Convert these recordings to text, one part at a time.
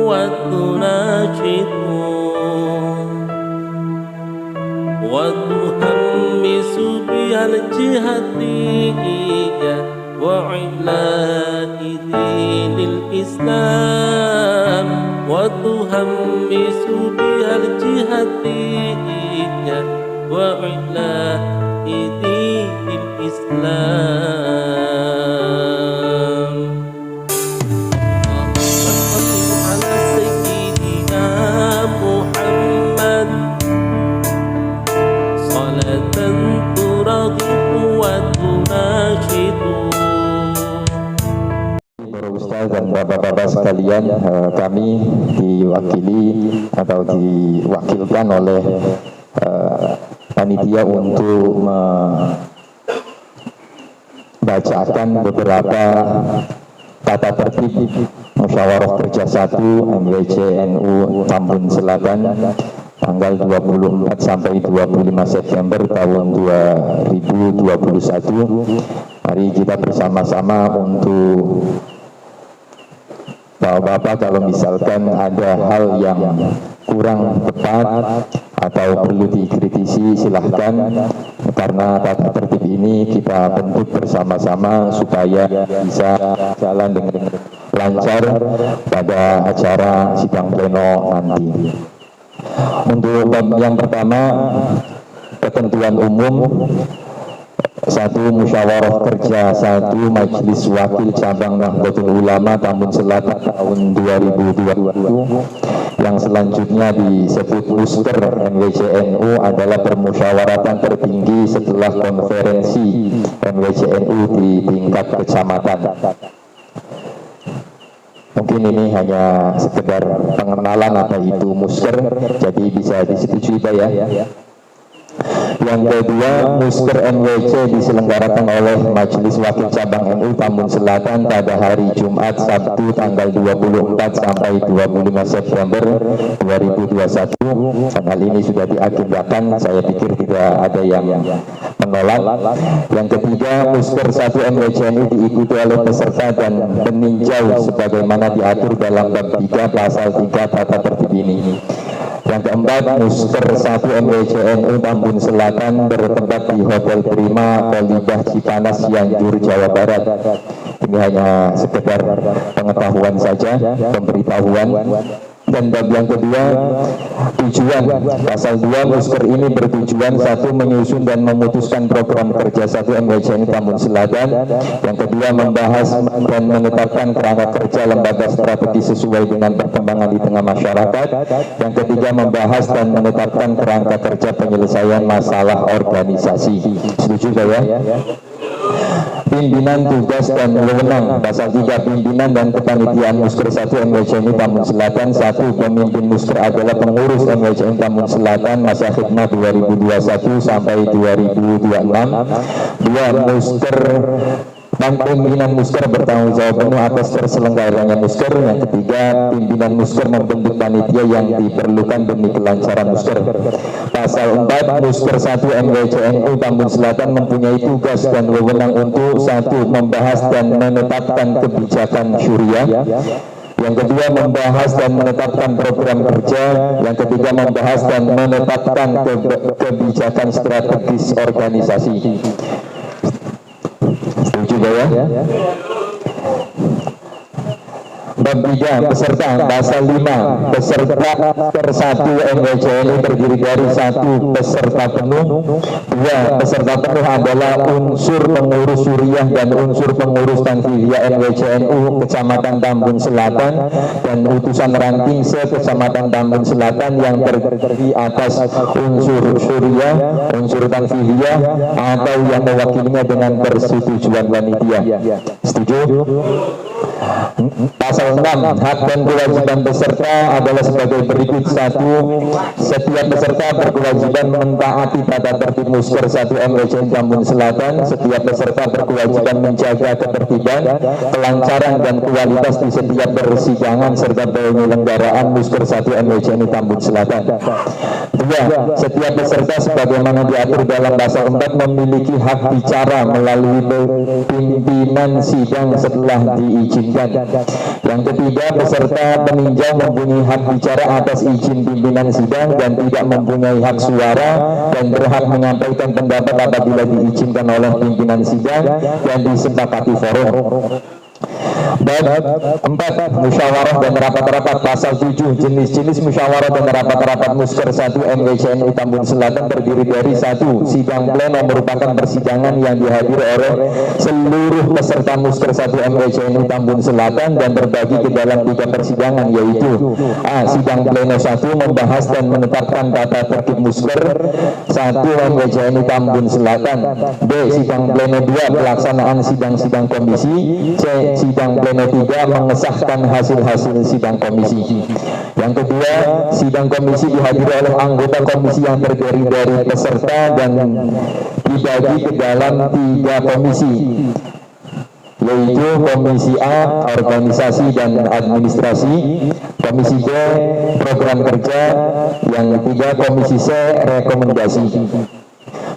وتناشد وتهمس بها الجهادية وعلاء دين الإسلام وتهمس بها الجهادية وعلاء دين الإسلام. اللهم على سيدنا محمد صلاة ترغب وتناشد. Para ustaz dan bapak-bapak sekalian, kami diwakili atau diwakilkan oleh panitia untuk membacakan beberapa tata tertib Musyawarah Kerja 1 MWCNU Tambun Selatan tanggal 24 sampai 25 September tahun 2021. Mari kita bersama-sama untuk Bapak-bapak, kalau misalkan ada hal yang kurang tepat atau perlu dikritisi, silahkan, karena tata tertib ini kita bentuk bersama-sama supaya bisa jalan dengan lancar pada acara sidang pleno nanti. Untuk yang pertama, ketentuan umum 1. Musyawarah Kerja 1 Majelis Wakil Cabang Nahdlatul Ulama Tambun Selatan tahun 2020. Yang selanjutnya disebut Musker MWCNU adalah permusyawaratan tertinggi setelah konferensi MWCNU di tingkat kecamatan. Mungkin ini hanya sekedar pengenalan apa itu Musker, jadi bisa disetujui Pak ya. Yang kedua, Musker MWC diselenggarakan oleh Majelis Wakil Cabang NU Tambun Selatan pada hari Jumat Sabtu tanggal 24 sampai 25 September 2021. Hal ini sudah diagendakan, saya pikir tidak ada yang menolak. Yang ketiga, Musker 1 MWCNU diikuti oleh peserta dan peninjau sebagaimana diatur dalam bab 3 pasal 3 tata tertib ini. Yang keempat, Musker 1 MWCNU Tambun Selatan bertempat di Hotel Prima Polibah Cipanas, Cianjur, Jawa Barat. Ini hanya sekedar pengetahuan saja, pemberitahuan. Dan bab yang kedua, tujuan pasal 2 Musker ini bertujuan 1. Menyusun dan memutuskan program kerja 1 MWCNU Tambun Selatan. Yang kedua, membahas dan menetapkan kerangka kerja lembaga strategi sesuai dengan perkembangan di tengah masyarakat. Yang ketiga, membahas dan menetapkan kerangka kerja penyelesaian masalah organisasi. Setuju ya? Pimpinan, tugas dan wewenang pasal 3 pimpinan dan kepanitiaan Musker 1 MWCNU Tambun Selatan. 1. Pemimpin Musker adalah pengurus MWCNU Tambun Selatan masa khidmat 2021 sampai 2026. 2. Musker dan pimpinan Musker bertanggung jawab penuh atas terselenggaranya Musker. Yang ketiga, pimpinan Musker membentuk panitia yang diperlukan demi kelancaran Musker. Pasal 4, Musker 1 MWCNU Tambun Selatan mempunyai tugas dan wewenang untuk 1. Membahas dan menetapkan kebijakan syuriah. Yang kedua, membahas dan menetapkan program kerja. Yang ketiga, membahas dan menetapkan kebijakan strategis organisasi. Setuju ya? Bab 3, peserta pasal 5. Peserta per 1 MWCNU terdiri dari 1. Peserta penuh. 2. Peserta penuh adalah unsur pengurus syuriah dan unsur pengurus tanfidiyah MWCNU Kecamatan Tambun Selatan dan utusan ranting se-Kecamatan Tambun Selatan yang terdiri atas unsur syuriah, unsur tanfidiyah atau yang mewakilinya dengan persetujuan panitia. Setuju? Pasal 6, hak dan kewajiban peserta adalah sebagai berikut. 1. Setiap peserta berkewajiban mentaati tata tertib Musker 1 MWCNU Tambun Selatan. Setiap peserta berkewajiban menjaga ketertiban, kelancaran dan kualitas di setiap persidangan serta penyelenggaraan Musker 1 MWCNU Tambun Selatan. 2. Setiap peserta sebagaimana diatur dalam pasal 4 memiliki hak bicara melalui pimpinan sidang setelah diizinkan diizinkan. Yang ketiga, peserta peninjau mempunyai hak bicara atas izin pimpinan sidang dan tidak mempunyai hak suara dan berhak menyampaikan pendapat apabila diizinkan oleh pimpinan sidang dan disepakati forum. Bab 4. Musyawarah dan rapat-rapat. Pasal 7. Jenis-jenis musyawarah dan rapat-rapat Musker 1 MWCNU Tambun Selatan terdiri dari 1. Sidang pleno merupakan persidangan yang dihadiri oleh seluruh peserta Musker 1 MWCNU Tambun Selatan dan terbagi ke dalam 3 persidangan, yaitu A. Sidang pleno 1 membahas dan menetapkan tata tertib Musker 1 MWCNU Tambun Selatan. B. Sidang pleno 2 pelaksanaan sidang-sidang komisi. C. Sidang pleno 3 mengesahkan hasil-hasil sidang komisi. Yang kedua, sidang komisi dihadiri oleh anggota komisi yang terdiri dari peserta dan dibagi ke dalam 3 komisi, yaitu komisi A organisasi dan administrasi, komisi B program kerja, yang ketiga komisi C rekomendasi.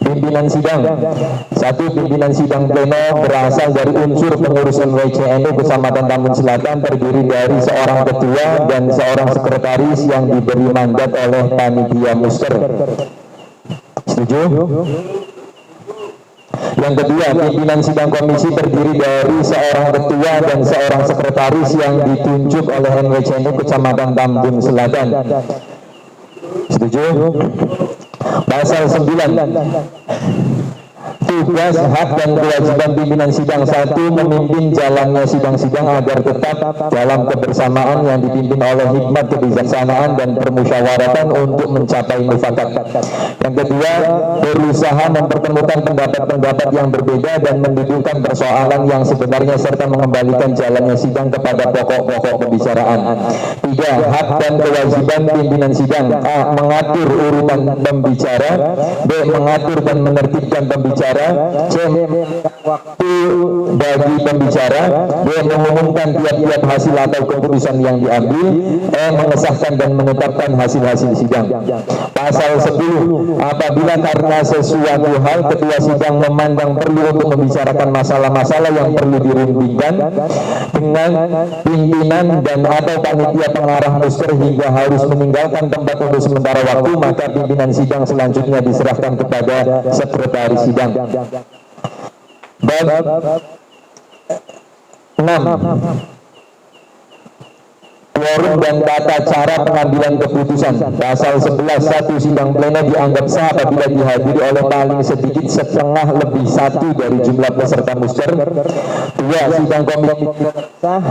Pimpinan sidang. 1. Pimpinan sidang pleno berasal dari unsur pengurusan WCNU Kecamatan Tambun Selatan, terdiri dari seorang ketua dan seorang sekretaris yang diberi mandat oleh panitia Musker. Setuju? Yang kedua, pimpinan sidang komisi terdiri dari seorang ketua dan seorang sekretaris yang ditunjuk oleh NWCNU Kecamatan Tambun Selatan. Setuju? Pasal 9. Tugas, hak, dan kewajiban pimpinan sidang. 1. Memimpin jalannya sidang-sidang agar tetap dalam kebersamaan yang dipimpin oleh hikmat, kebijaksanaan, dan permusyawaratan untuk mencapai mufakat. Yang kedua, berusaha mempertemukan pendapat-pendapat yang berbeda dan mendudukkan persoalan yang sebenarnya serta mengembalikan jalannya sidang kepada pokok-pokok pembicaraan. 3. Hak dan kewajiban pimpinan sidang. A. Mengatur urutan pembicara. B. Mengatur dan menertibkan pembicara. C. Waktu bagi pembicara. D. Mengumumkan tiap-tiap hasil atau keputusan yang diambil. E. Mengesahkan dan menetapkan hasil-hasil sidang. Pasal 10. Apabila karena sesuatu hal ketua sidang memandang perlu untuk membicarakan masalah-masalah yang perlu dirundingkan dengan pimpinan dan atau panitia pengarah Musker hingga harus meninggalkan tempat untuk sementara waktu, maka pimpinan sidang selanjutnya diserahkan kepada sekretaris sidang. Bab 6. Quorum dan tata cara pengambilan keputusan. Pasal 11. 1. Sidang pleno dianggap sah apabila dihadiri oleh paling sedikit setengah lebih 1 dari jumlah peserta Musker. 2. Sidang komisi sah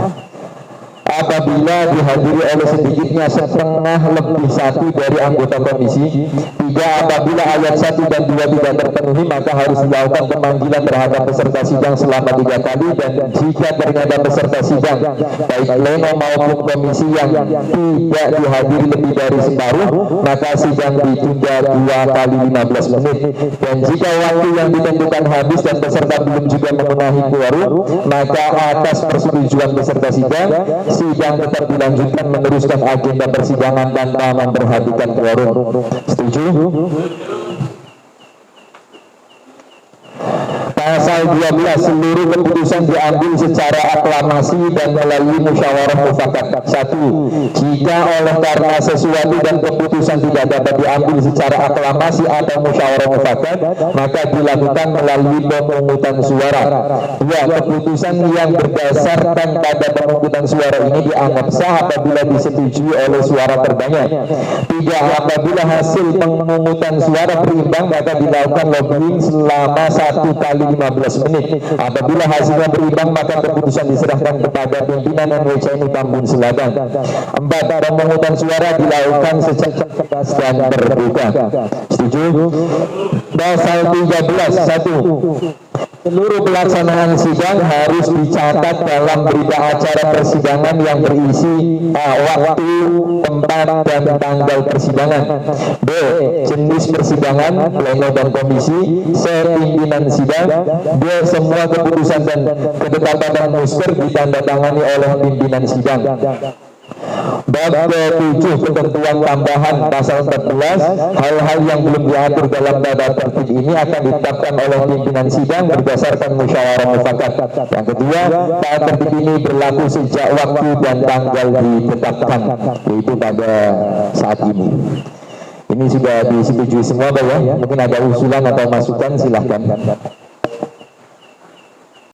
apabila dihadiri oleh sedikitnya setengah lebih 1 dari anggota komisi. 3. Apabila ayat 1 dan 2 tidak terpenuhi, maka harus dilakukan pemanggilan terhadap peserta sidang selama 3 kali, dan jika ternyata peserta sidang baik pleno maupun komisi yang tidak dihadiri lebih dari separuh, maka sidang ditunda 2 kali 15 menit. Dan jika waktu yang ditentukan habis dan peserta belum juga memenuhi quorum, maka atas persetujuan peserta sidang tetap dilanjutkan meneruskan agenda persidangan tanpa memperhatikan quorum. Setuju? Pasal 12. Seluruh keputusan diambil secara aklamasi dan melalui musyawarah mufakat. 1. Jika oleh karena sesuatu dan keputusan tidak dapat diambil secara aklamasi atau musyawarah mufakat, maka dilakukan melalui pemungutan suara. 2. Keputusan yang berdasarkan pada pemungutan suara ini dianggap sah apabila disetujui oleh suara terbanyak. 3. Apabila hasil pemungutan suara berimbang, maka dilakukan lobbying selama 1 kali 15 menit. Apabila hasilnya berimbang, maka keputusan diserahkan kepada pimpinan NWCNU Tambun Selatan. 4. Pemungutan suara dilakukan secara cerdas dan terbuka. Setuju? Pasal 13. 1. Seluruh pelaksanaan sidang harus dicatat dalam berita acara persidangan yang berisi waktu, tempat, dan tanggal persidangan. B. Jenis persidangan, pleno dan komisi. C. Pimpinan sidang. D. Semua keputusan dan ketetapan Musker ditandatangani oleh pimpinan sidang. Bab ke-7 ketentuan tambahan pasal 14, hal-hal yang belum diatur dalam tata tertib ini akan ditetapkan oleh pimpinan sidang berdasarkan musyawarah mufakat. Yang kedua, tata tertib ini berlaku sejak waktu dan tanggal ditetapkan, yaitu pada saat ini. Ini sudah disetujui semua, Pak ya? Mungkin ada usulan atau masukan, silahkan.